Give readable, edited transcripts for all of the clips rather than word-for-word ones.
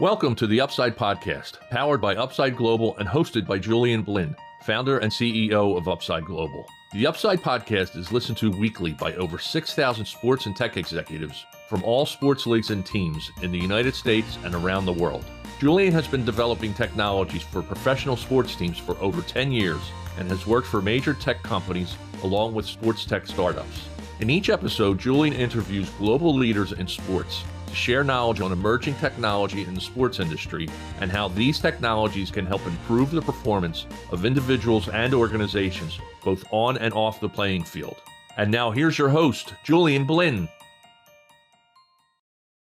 Welcome to the Upside Podcast, powered by Upside Global and hosted by Julian Blinn, founder and CEO of Upside Global. The Upside Podcast is listened to weekly by over 6,000 sports and tech executives from all sports leagues and teams in the United States and around the world. Julian has been developing technologies for professional sports teams for over 10 years and has worked for major tech companies along with sports tech startups. In each episode, Julian interviews global leaders in sports to share knowledge on emerging technology in the sports industry and how these technologies can help improve the performance of individuals and organizations, both on and off the playing field. And now here's your host, Julian Blinn.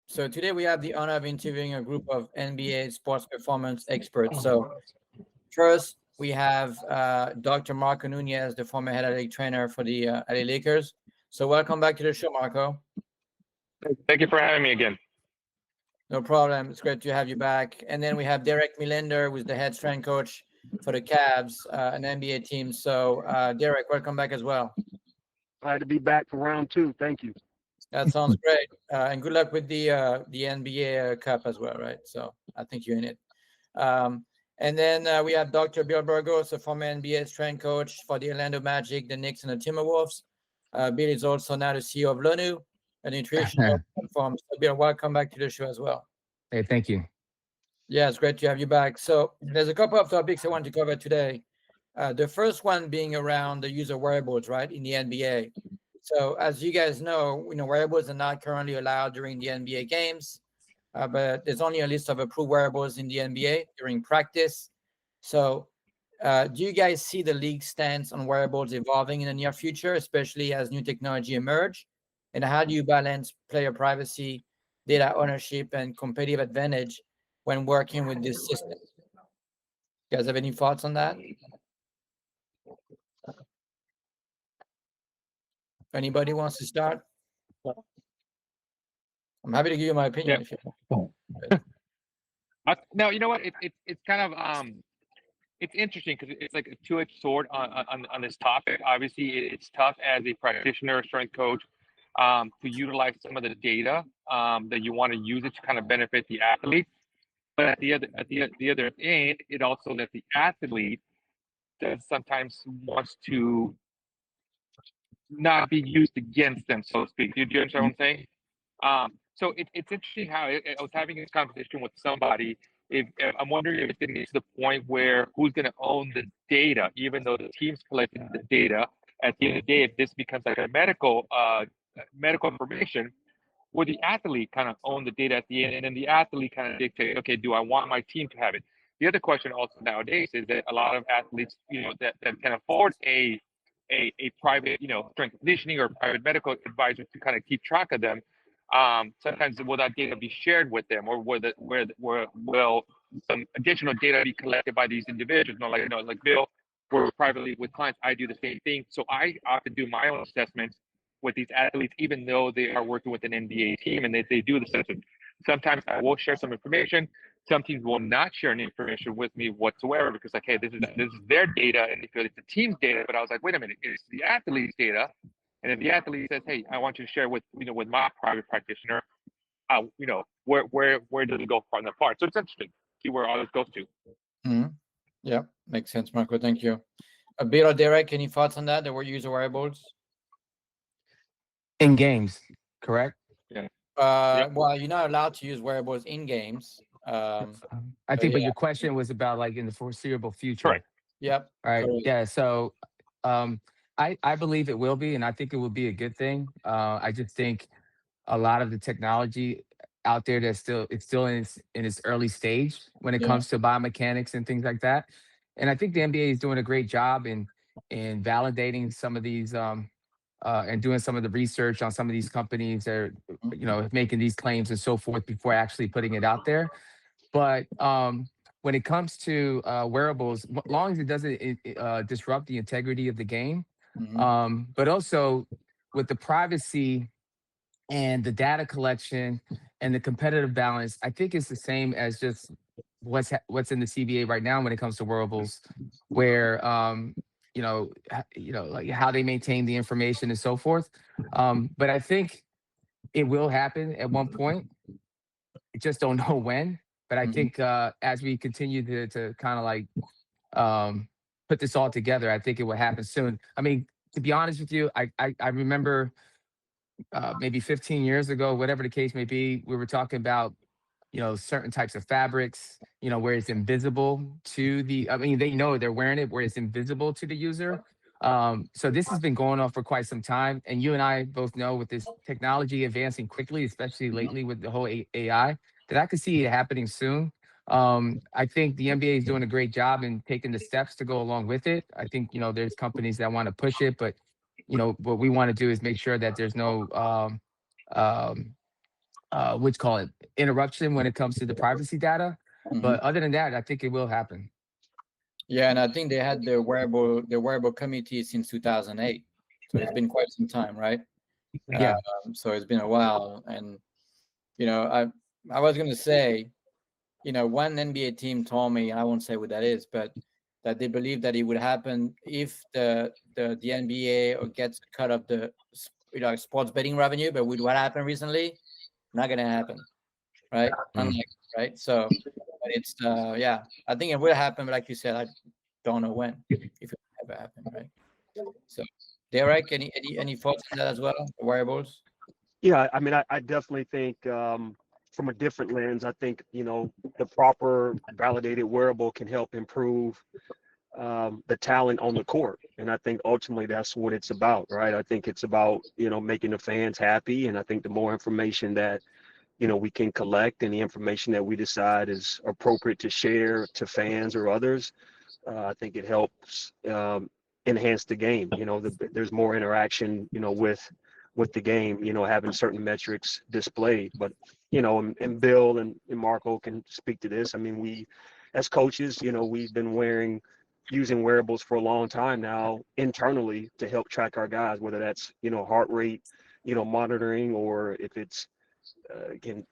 So today we have the honor of interviewing a group of NBA sports performance experts. So first, we have Dr. Marco Nunez, the former head athletic trainer for the LA Lakers. So welcome back to the show, Marco. Thank you for having me again. No problem. It's great to have you back. And then we have Derek Millender, who's the head strength coach for the Cavs, an NBA team. So Derek, welcome back as well. Glad to be back for round two. Thank you. That sounds great. And good luck with the NBA Cup as well, right? So I think you're in it. And then we have Dr. Bill Burgos, a former NBA strength coach for the Orlando Magic, the Knicks and the Timberwolves. Bill is also now the CEO of LONU, a nutritional platform. So Bill, welcome back to the show as well. Hey, thank you. Yeah, it's great to have you back. So there's a couple of topics I want to cover today. The first one being around the use of wearables, right, in the NBA. So as you guys know, wearables are not currently allowed during the NBA games, but there's only a list of approved wearables in the NBA during practice. So do you guys see the league stance on wearables evolving in the near future, especially as new technology emerge? And how do you balance player privacy, data ownership, and competitive advantage when working with this system? You guys have any thoughts on that? Anybody wants to start? I'm happy to give you my opinion. If you No, you know what? It's kind of it's interesting because it's like a two-edged sword on this topic. Obviously, it's tough as a practitioner, strength coach, to utilize some of the data that you want to use it to kind of benefit the athlete. But at the other end, it also lets the athlete that sometimes wants to not be used against them, so to speak. Do you understand what I'm saying? So it's interesting how I was having this conversation with somebody. If I'm wondering if it's going to get to the point where who's going to own the data, even though the team's collecting the data. At the end of the day, if this becomes like a medical information, where the athlete kind of own the data at the end, and then the athlete kind of dictate, okay, do I want my team to have it? The other question also nowadays is that a lot of athletes, that can afford a private, strength conditioning or private medical advisor to kind of keep track of them. Sometimes will that data be shared with them, or will some additional data be collected by these individuals? Like Bill, work privately with clients. I do the same thing. So I often do my own assessments with these athletes, even though they are working with an NBA team and they do the assessment. Sometimes I will share some information. Some teams will not share any information with me whatsoever because, like, hey, this is their data, and it's the team's data. But I was like, wait a minute, it's the athlete's data. And if the athlete says, hey, I want you to share with my private practitioner, where does it go from the part? So it's interesting to see where all this goes to. Mm-hmm. Yeah, makes sense, Marco. Thank you. Bill or Derek, any thoughts on that? There were user wearables in games, correct? Yeah. Well, you're not allowed to use wearables in games. I think, but your question was about like in the foreseeable future. Right. Yep. All right. Correct. Yeah. So, I believe it will be, and I think it will be a good thing. I just think a lot of the technology out there it's still in its early stage when it comes to biomechanics and things like that. And I think the NBA is doing a great job in validating some of these and doing some of the research on some of these companies that are, making these claims and so forth before actually putting it out there. But when it comes to wearables, as long as it doesn't disrupt the integrity of the game, but also with the privacy and the data collection and the competitive balance, I think it's the same as just what's in the CBA right now when it comes to wearables, where like how they maintain the information and so forth. But I think it will happen at one point. I just don't know when. But I think as we continue to kind of like put this all together, I think it will happen soon. I mean, to be honest with you, I remember maybe 15 years ago, whatever the case may be, we were talking about, certain types of fabrics, where it's invisible to I mean, they know they're wearing it where it's invisible to the user. So this has been going on for quite some time. And you and I both know with this technology advancing quickly, especially lately with the whole AI, that I could see it happening soon. I think the NBA is doing a great job in taking the steps to go along with it. I think, there's companies that want to push it, but what we want to do is make sure that there's no um, what's call it interruption when it comes to the privacy data. But other than that, I think it will happen. Yeah, and I think they had the wearable committee since 2008, so it's been quite some time, right? Yeah. So it's been a while, and I was going to say, one NBA team told me, I won't say what that is, but that they believe that it would happen if the NBA gets a cut of the sports betting revenue. But with what happened recently, not going to happen, right? Unlikely, right? So, but it's I think it will happen, but like you said, I don't know when, if it will ever happen, right? So, Derek, any thoughts on that as well? The wearables? Yeah, I mean, I definitely think from a different lens, I think, the proper validated wearable can help improve the talent on the court. And I think ultimately that's what it's about, right? I think it's about, making the fans happy. And I think the more information that, we can collect and the information that we decide is appropriate to share to fans or others, I think it helps enhance the game. There's more interaction, with the game, having certain metrics displayed. But, and Bill and Marco can speak to this. I mean, we, as coaches, we've been using wearables for a long time now internally to help track our guys, whether that's, heart rate, monitoring, or if it's, again,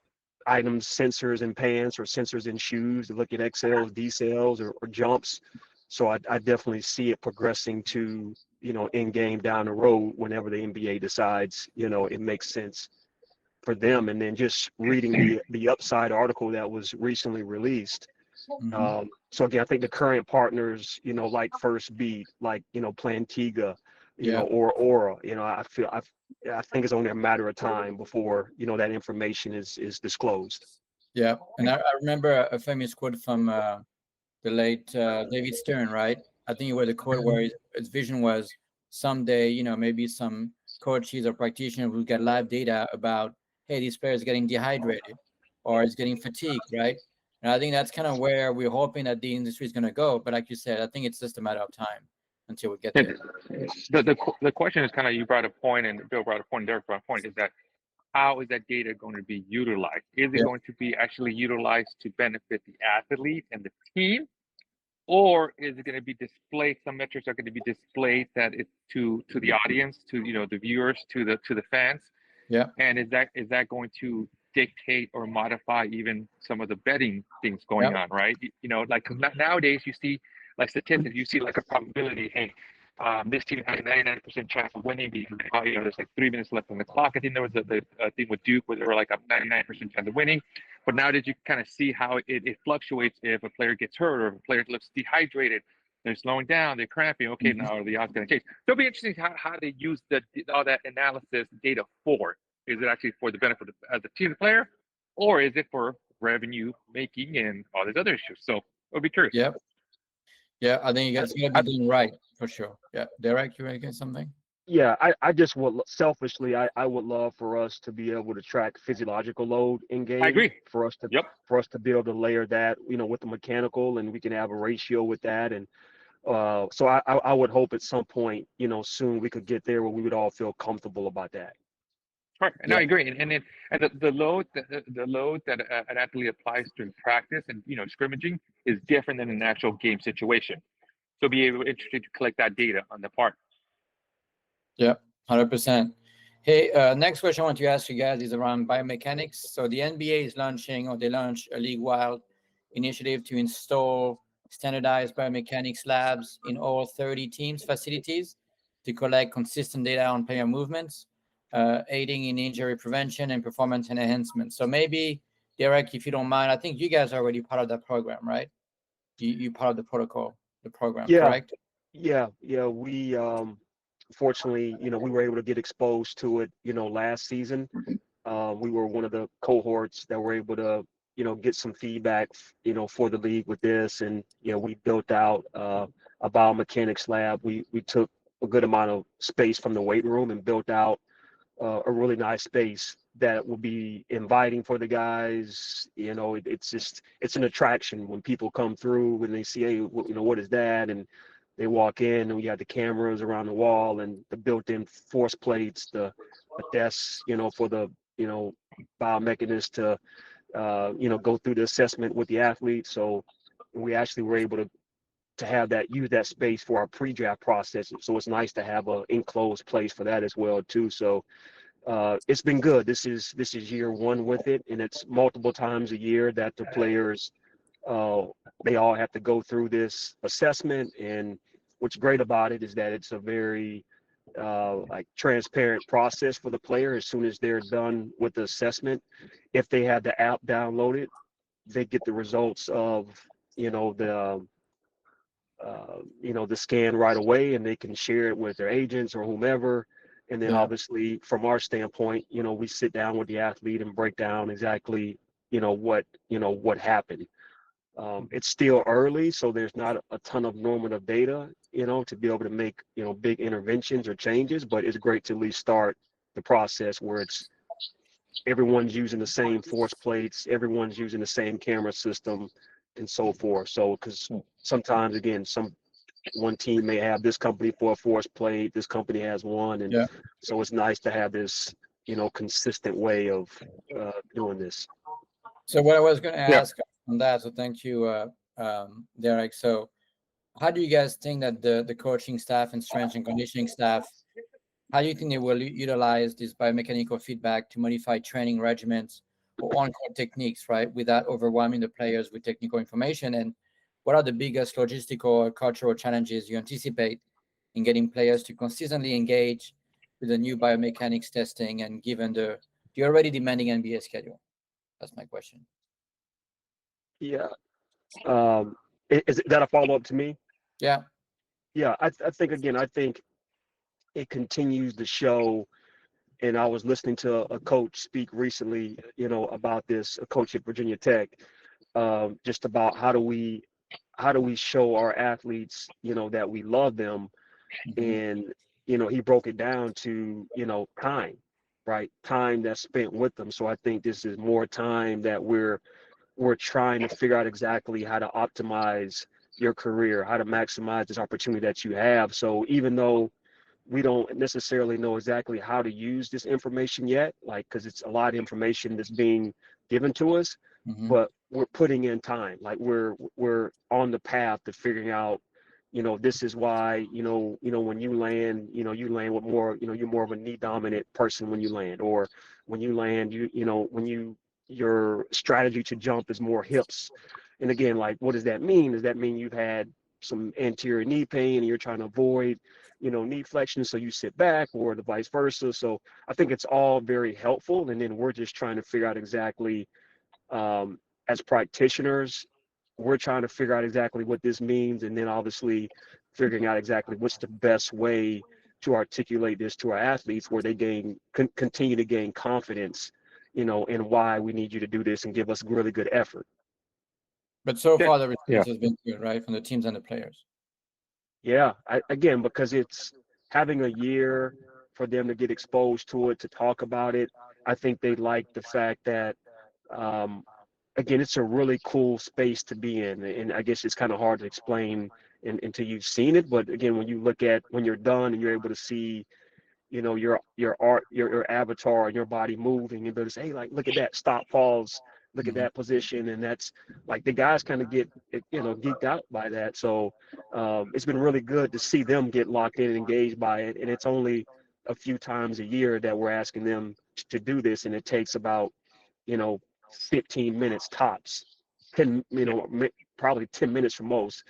items, sensors in pants or sensors in shoes to look at XLs, decels, or jumps. So I definitely see it progressing to, in game down the road whenever the NBA decides, it makes sense for them. And then just reading the Upside article that was recently released. So again, I think the current partners, like First Beat, like, Plantiga, or Aura, I think it's only a matter of time before, that information is disclosed. Yeah. And I remember a famous quote from the late David Stern, right? I think it was a quote where his vision was someday, maybe some coaches or practitioners will get live data about, hey, this player is getting dehydrated or is getting fatigued, right? And I think that's kind of where we're hoping that the industry is going to go. But like you said, I think it's just a matter of time until we get there. The question is kind of, you brought a point, and Bill brought a point, Derek brought a point, is that how is that data going to be utilized? Is it going to be actually utilized to benefit the athlete and the team? Or is it going to be displayed? Some metrics are going to be displayed that it's to the audience, to the viewers, to the fans. Yeah. And is that going to dictate or modify even some of the betting things going on, right? Like nowadays you see like statistics, you see like a probability. Hey, this team had a 99% chance of winning because there's like 3 minutes left on the clock. I think there was the thing with Duke where they were like a 99% chance of winning. But now did you kind of see how it fluctuates if a player gets hurt or if a player looks dehydrated, they're slowing down, they're cramping. Okay, now are the odds going to change? So it'll be interesting how they use all that analysis data for. Is it actually for the benefit of the team player, or is it for revenue making and all these other issues? So it'll be curious. Yeah. Yeah, I think it's going to be done right for sure. Yeah. Derek, you want to get something? Yeah, I just would selfishly, I would love for us to be able to track physiological load in game. I agree. For us to be able to layer that, with the mechanical, and we can have a ratio with that. And so I would hope at some point, soon we could get there where we would all feel comfortable about that. Right, and I agree. And the load that an athlete applies during practice and scrimmaging is different than an actual game situation. So be interested to collect that data on the part. Yeah, 100%. Hey, next question I want to ask you guys is around biomechanics. So the NBA is they launched a league-wide initiative to install standardized biomechanics labs in all 30 teams' facilities to collect consistent data on player movements, aiding in injury prevention and performance enhancement. So maybe Derek, if you don't mind, I think you guys are already part of that program, right? You part of the protocol, the program, Yeah, correct? yeah. We fortunately, we were able to get exposed to it, last season. We were one of the cohorts that were able to, get some feedback, for the league with this, and we built out a biomechanics lab. We took a good amount of space from the weight room and built out a really nice space that will be inviting for the guys. It's an attraction when people come through, when they see, hey, what is that? And they walk in, and we have the cameras around the wall and the built-in force plates, the desks, for the, biomechanists to, go through the assessment with the athletes. So we actually were able to have that, use that space for our pre-draft process. So it's nice to have a enclosed place for that as well too. So it's been good. This is year one with it, and it's multiple times a year that the players they all have to go through this assessment. And what's great about it is that it's a very like transparent process for the player. As soon as they're done with the assessment, if they have the app downloaded, they get the results of the scan right away, and they can share it with their agents or whomever. And then Yeah. obviously from our standpoint, we sit down with the athlete and break down exactly, what happened. It's still early, so there's not a ton of normative data, to be able to make, big interventions or changes, but it's great to at least start the process where it's everyone's using the same force plates, everyone's using the same camera system, and so forth. So, because sometimes, again, one team may have this company for a force plate, this company has one, and Yeah. so it's nice to have this, consistent way of doing this. So what I was going to Yeah. ask on that, so thank you, Derek. So how do you guys think that the coaching staff and strength and conditioning staff, how do you think they will utilize this biomechanical feedback to modify training regimens or on-court techniques, right, without overwhelming the players with technical information? And what are the biggest logistical or cultural challenges you anticipate in getting players to consistently engage with the new biomechanics testing, and given the already demanding NBA schedule? That's my question. Yeah. Is that a follow-up to me? Yeah. Yeah, I think it continues to show, and I was listening to a coach speak recently, about this, a coach at Virginia Tech, just about how do we show our athletes, that we love them. And, he broke it down to, time, right? Time that's spent with them. So I think this is more time that we're trying to figure out exactly how to optimize your career, how to maximize this opportunity that you have. So even though we don't necessarily know exactly how to use this information yet, like, because it's a lot of information that's being given to us, but we're putting in time. Like we're on the path to figuring out, this is why, when you land, you land with more, you're more of a knee dominant person when you land, or when you land, your strategy to jump is more hips. And again, like, what does that mean? Does that mean you've had some anterior knee pain and you're trying to avoid, knee flexion, so you sit back, or the vice versa? So I think it's all very helpful. And then we're just trying to figure out exactly, as practitioners, we're trying to figure out exactly what this means, and then obviously figuring out exactly what's the best way to articulate this to our athletes, where they continue to gain confidence, in why we need you to do this and give us really good effort. But so Yeah. far, the response Yeah. has been good, right, from the teams and the players. Yeah, again, because it's having a year for them to get exposed to it, to talk about it. I think they like the fact that, again, it's a really cool space to be in. And I guess it's kind of hard to explain until you've seen it. But again, when you're done and you're able to see, your art, your avatar and your body moving, and they'll say, hey, like, look at that, stop, pause, look at that position. And that's like, the guys kind of get, geeked out by that. So it's been really good to see them get locked in and engaged by it. And it's only a few times a year that we're asking them to do this. And it takes about, 15 minutes tops, 10, probably 10 minutes for most,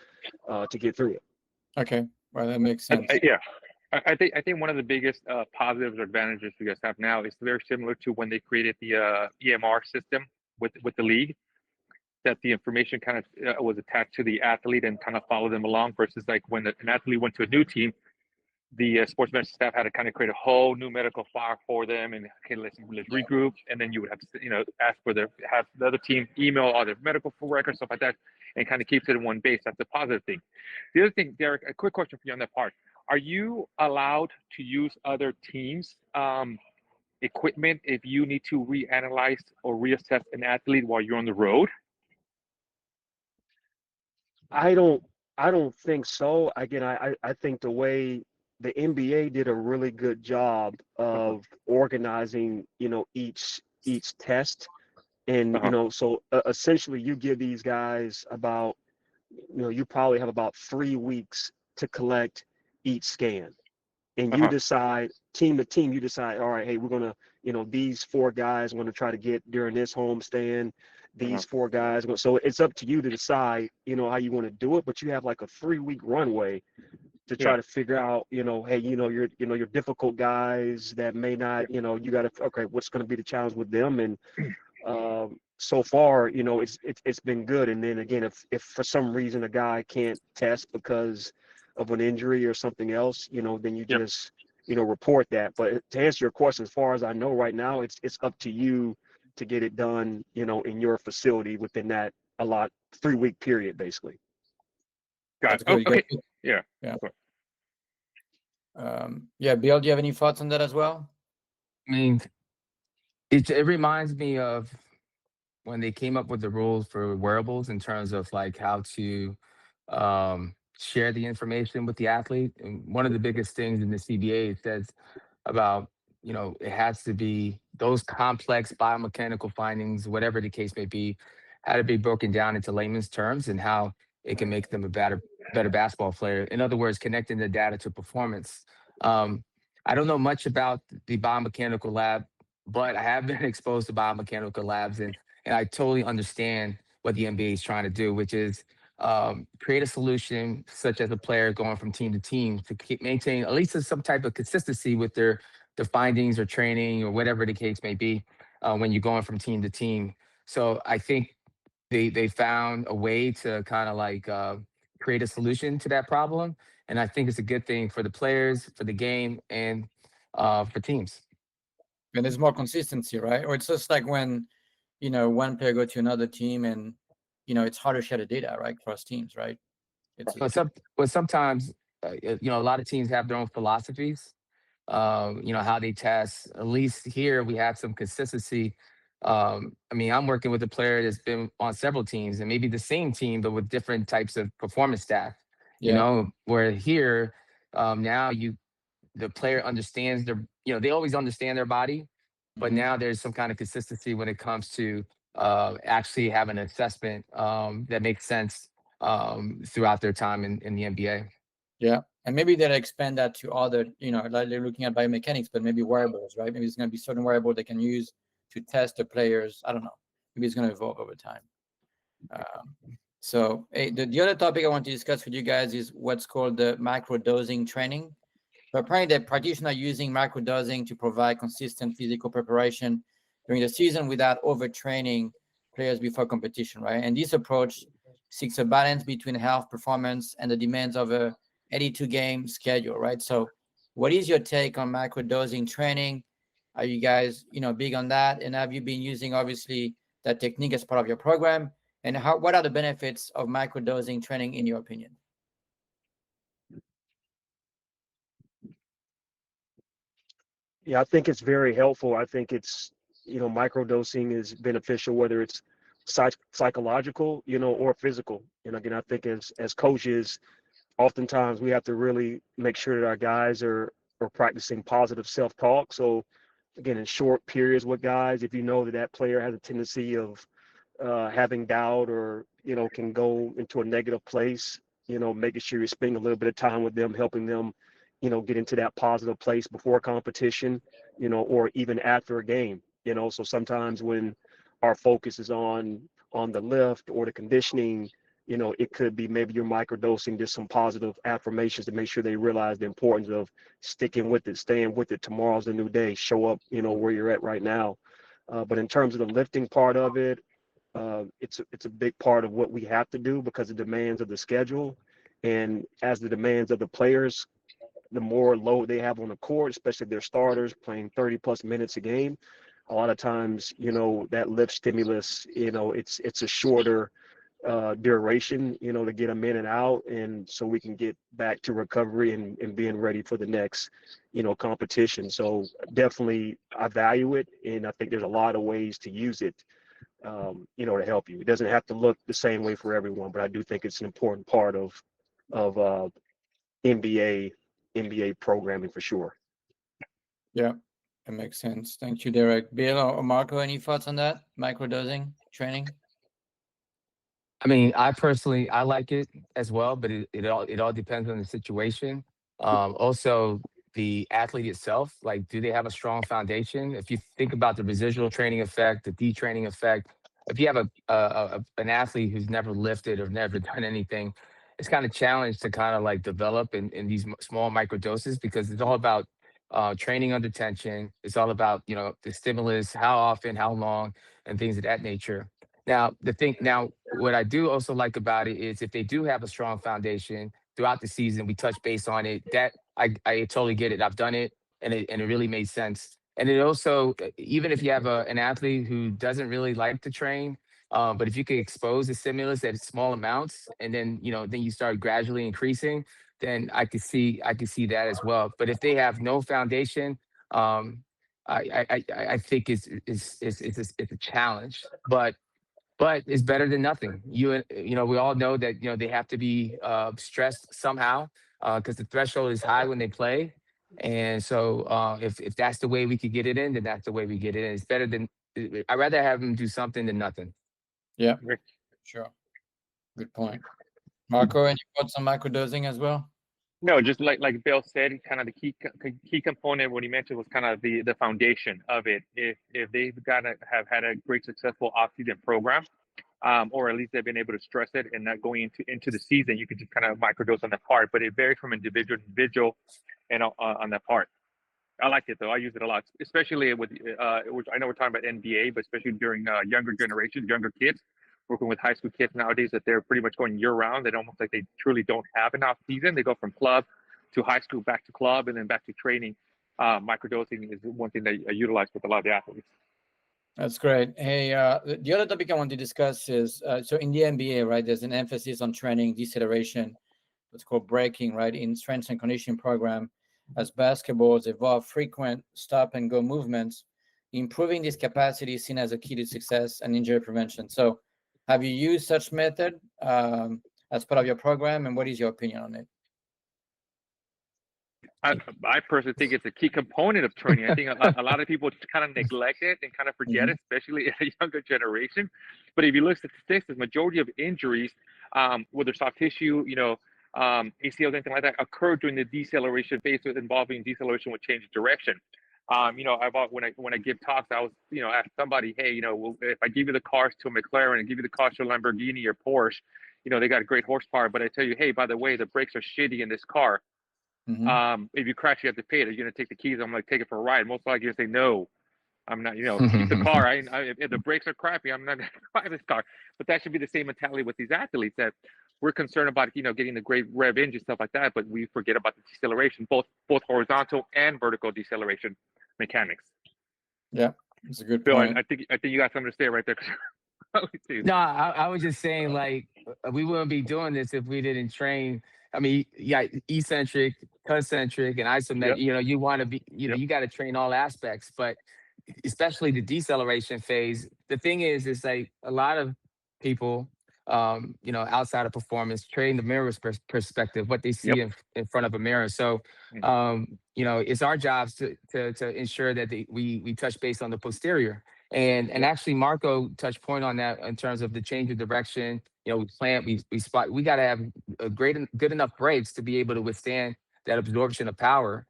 to get through it. Okay, well, that makes sense. Yeah. I think one of the biggest positives or advantages you guys have now is very similar to when they created the EMR system with the league, that the information kind of was attached to the athlete and kind of follow them along, versus like when an athlete went to a new team, the sports medicine staff had to kind of create a whole new medical file for them, and okay, let's regroup, and then you would have to ask for have the other team email all their medical records, stuff like that, and kind of keeps it in one base. That's a positive thing. The other thing, Derek, a quick question for you on that part: are you allowed to use other teams' equipment if you need to reanalyze or reassess an athlete while you're on the road? I don't think so. Again, I think the way the NBA did a really good job of organizing, each test. And, so essentially you give these guys about, you probably have about 3 weeks to collect each scan. And you decide, team to team, you decide, all right, hey, we're going to, these 4 guys, I'm going to try to get during this homestand, these 4 guys. So it's up to you to decide, how you want to do it, but you have like a 3-week runway to try to figure out, hey, your difficult guys that may not, you got to, okay, what's going to be the challenge with them? And so far, it's been good. And then again, if for some reason a guy can't test because of an injury or something else, then you just, report that. But to answer your question, as far as I know right now, it's up to you to get it done, in your facility within that 3-week period, basically. Got it. Okay. Yeah. Bill, do you have any thoughts on that as well? I mean, it reminds me of when they came up with the rules for wearables in terms of like how to share the information with the athlete. And one of the biggest things in the CBA says about, it has to be those complex biomechanical findings, whatever the case may be, had to be broken down into layman's terms and how it can make them a better basketball player. In other words, connecting the data to performance. I don't know much about the biomechanical lab, but I have been exposed to biomechanical labs, and I totally understand what the NBA is trying to do, which is create a solution such as a player going from team to team to maintain at least some type of consistency with their findings or training or whatever the case may be when you're going from team to team. So I think they found a way to kind of like create a solution to that problem. And I think it's a good thing for the players, for the game, and for teams. And there's more consistency, right? Or it's just like when, one player go to another team and, it's hard to share the data, right, across teams, right? But sometimes, a lot of teams have their own philosophies, how they test. At least here we have some consistency. I'm working with a player that's been on several teams and maybe the same team, but with different types of performance staff, where here now the player understands they always understand their body, but now there's some kind of consistency when it comes to actually having an assessment that makes sense throughout their time in the NBA. Yeah. And maybe they'll expand that to other, like they're looking at biomechanics, but maybe wearables, right? Maybe it's going to be certain wearable they can use to test the players. I don't know. Maybe it's going to evolve over time. So the other topic I want to discuss with you guys is what's called the microdosing training. So apparently the practitioners are using microdosing to provide consistent physical preparation during the season without overtraining players before competition, right? And this approach seeks a balance between health, performance, and the demands of a 82-game schedule, right? So what is your take on microdosing training? Are you guys, big on that? And have you been using, obviously, that technique as part of your program? And what are the benefits of microdosing training, in your opinion? Yeah, I think it's very helpful. I think it's, microdosing is beneficial, whether it's psychological, or physical. And again, I think as coaches, oftentimes we have to really make sure that our guys are practicing positive self-talk. So again, in short periods with guys, if you know that player has a tendency of having doubt or, can go into a negative place, making sure you're spending a little bit of time with them, helping them, get into that positive place before competition, or even after a game, so sometimes when our focus is on the lift or the conditioning, it could be maybe you're microdosing just some positive affirmations to make sure they realize the importance of sticking with it, staying with it. Tomorrow's a new day. Show up, where you're at right now. But in terms of the lifting part of it, it's a big part of what we have to do because of the demands of the schedule, and as the demands of the players, the more load they have on the court, especially if they're starters playing 30 plus minutes a game. A lot of times, that lift stimulus, it's a shorter duration, to get them in and out, and so we can get back to recovery and being ready for the next, competition. So definitely I value it, and I think there's a lot of ways to use it, to help you. It doesn't have to look the same way for everyone, but I do think it's an important part of NBA programming for sure. Yeah, that makes sense. Thank you, Derek. Bill or Marco, any thoughts on that? Microdosing training? I mean, I like it as well, but it all depends on the situation. Also, the athlete itself, like, do they have a strong foundation? If you think about the residual training effect, the detraining effect, if you have an athlete who's never lifted or never done anything, it's kind of challenged to kind of like develop in these small micro doses, because it's all about training under tension. It's all about the stimulus, how often, how long, and things of that nature. Now, what I do also like about it is if they do have a strong foundation throughout the season, we touch base on it. That I totally get it. I've done it, and it really made sense. And it also, even if you have an athlete who doesn't really like to train, but if you could expose the stimulus at small amounts, and then you start gradually increasing, then I could see that as well. But if they have no foundation, I think it's a challenge. But it's better than nothing. We all know that they have to be stressed somehow, because the threshold is high when they play, and so if that's the way we could get it in, then that's the way we get it in. It's better than I'd rather have them do something than nothing. Yeah, sure. Good point. Marco, any thoughts on microdosing as well? No, just like Bill said, kind of the key component what he mentioned was kind of the foundation of it. If they've got to have had a great successful off-season program, or at least they've been able to stress it and not going into the season, you could just kind of microdose on that part. But it varies from individual to individual, and on that part. I like it though. I use it a lot, especially with which I know we're talking about NBA, but especially during younger generations, younger kids, working with high school kids nowadays, that they're pretty much going year round. They almost like they truly don't have an off season. They go from club to high school, back to club, and then back to training. Microdosing is one thing that I utilize with a lot of the athletes. That's great. Hey, the other topic I want to discuss is so in the NBA, right? There's an emphasis on training deceleration, what's called breaking, right? In strength and conditioning program, as basketballs evolve frequent stop and go movements, improving this capacity is seen as a key to success and injury prevention. So, have you used such method as part of your program, and what is your opinion on it? I personally think it's a key component of training. I think a lot of people kind of neglect it and kind of forget it, especially in a younger generation. But if you look at statistics, the majority of injuries, whether soft tissue, ACLs, anything like that, occur during the deceleration phase, with involving deceleration with change of direction. When I give talks, I was ask somebody, hey, if I give you the cars to a McLaren and give you the cars to a Lamborghini or Porsche, they got great horsepower, but I tell you, hey, by the way, the brakes are shitty in this car. If you crash, you have to pay it. Are you going to take the keys? I'm like, take it for a ride. Most likely you say no. I'm not, keep the car. If the brakes are crappy, I'm not going to buy this car. But that should be the same mentality with these athletes, that we're concerned about, getting the great rev engine, stuff like that, but we forget about the deceleration, both horizontal and vertical deceleration mechanics. Yeah, it's a good Bill, point. I think you got something to say right there. No, I was just saying, like, we wouldn't be doing this if we didn't train. I mean, yeah, eccentric, concentric, and isometric. Yep. You want to be, you got to train all aspects, but especially the deceleration phase. The thing is like a lot of people, outside of performance, train the mirror's perspective, what they see in front of a mirror. So, it's our jobs to ensure that we touch base on the posterior. And actually, Marco touched point on that in terms of the change of direction. We plant, we spot. We got to have good enough brakes to be able to withstand that absorption of power.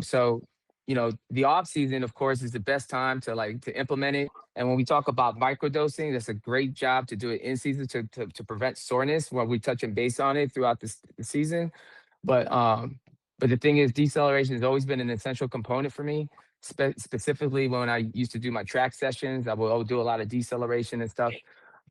So, the off season, of course, is the best time to implement it. And when we talk about microdosing, that's a great job to do it in season to prevent soreness while we're touching base on it throughout the season. But the thing is, deceleration has always been an essential component for me. specifically when I used to do my track sessions. I would do a lot of deceleration and stuff.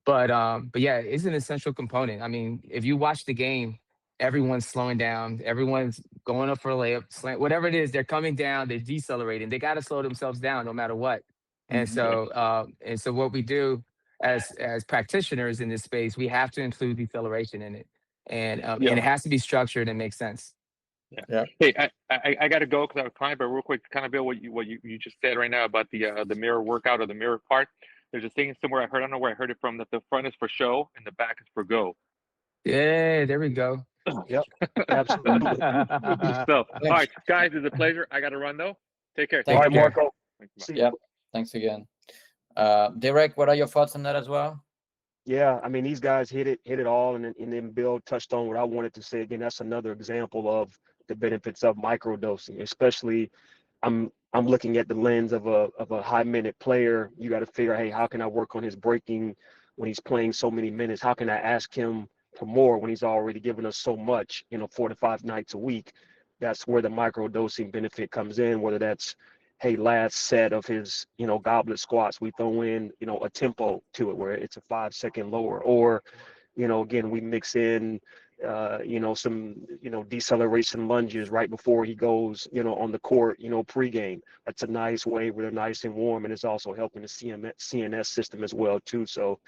But yeah, it's an essential component. I mean, if you watch the game, everyone's slowing down, everyone's going up for a layup, slant, whatever it is, they're coming down, they're decelerating. They got to slow themselves down no matter what. And so what we do as practitioners in this space, we have to include deceleration in it, and it has to be structured and make sense. Yeah. Hey, I got to go because I have a client, but real quick, kind of Bill, what you just said right now about the mirror workout or the mirror part. There's a thing somewhere I heard, I don't know where I heard it from, that the front is for show and the back is for go. Yeah, there we go. Yep, absolutely. So, all right, guys, it's a pleasure. I got to run though. Take care. All right, Marco. See you. Yep. Thanks again. Derek, what are your thoughts on that as well? Yeah, I mean, these guys hit it all, and then Bill touched on what I wanted to say. Again, that's another example of the benefits of microdosing. Especially, I'm looking at the lens of a high minute player. You got to figure, hey, how can I work on his breaking when he's playing so many minutes? How can I ask him for more when he's already given us so much, 4 to 5 nights a week? That's where the microdosing benefit comes in, whether that's, hey, last set of his, goblet squats, we throw in, a tempo to it where it's a 5-second lower, or, again, we mix in, some, deceleration lunges right before he goes, on the court, pregame. That's a nice way where they're nice and warm, and it's also helping the CNS system as well too. So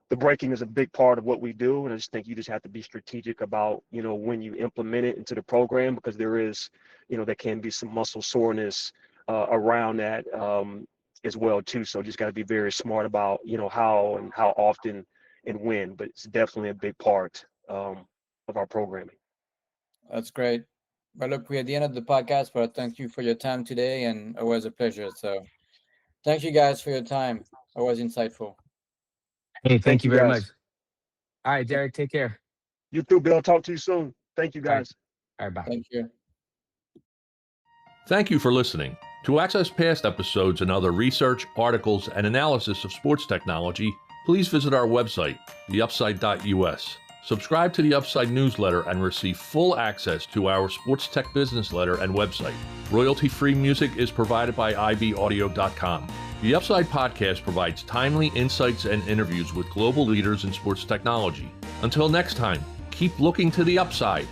the breaking is a big part of what we do, and I just think you just have to be strategic about, when you implement it into the program, because there is, there can be some muscle soreness around that as well too. So just got to be very smart about, how often and when, but it's definitely a big part of our programming. That's great. Well, look, we're at the end of the podcast, but thank you for your time today, and it was a pleasure. So thank you guys for your time. It was insightful. Hey, thank you very much. All right, Derek, take care. You too, Bill. Talk to you soon. Thank you, guys. All right, bye. Thank you. Thank you for listening. To access past episodes and other research, articles, and analysis of sports technology, please visit our website, theupside.us. Subscribe to the Upside newsletter and receive full access to our sports tech business letter and website. Royalty-free music is provided by ibaudio.com. The Upside podcast provides timely insights and interviews with global leaders in sports technology. Until next time, keep looking to the upside.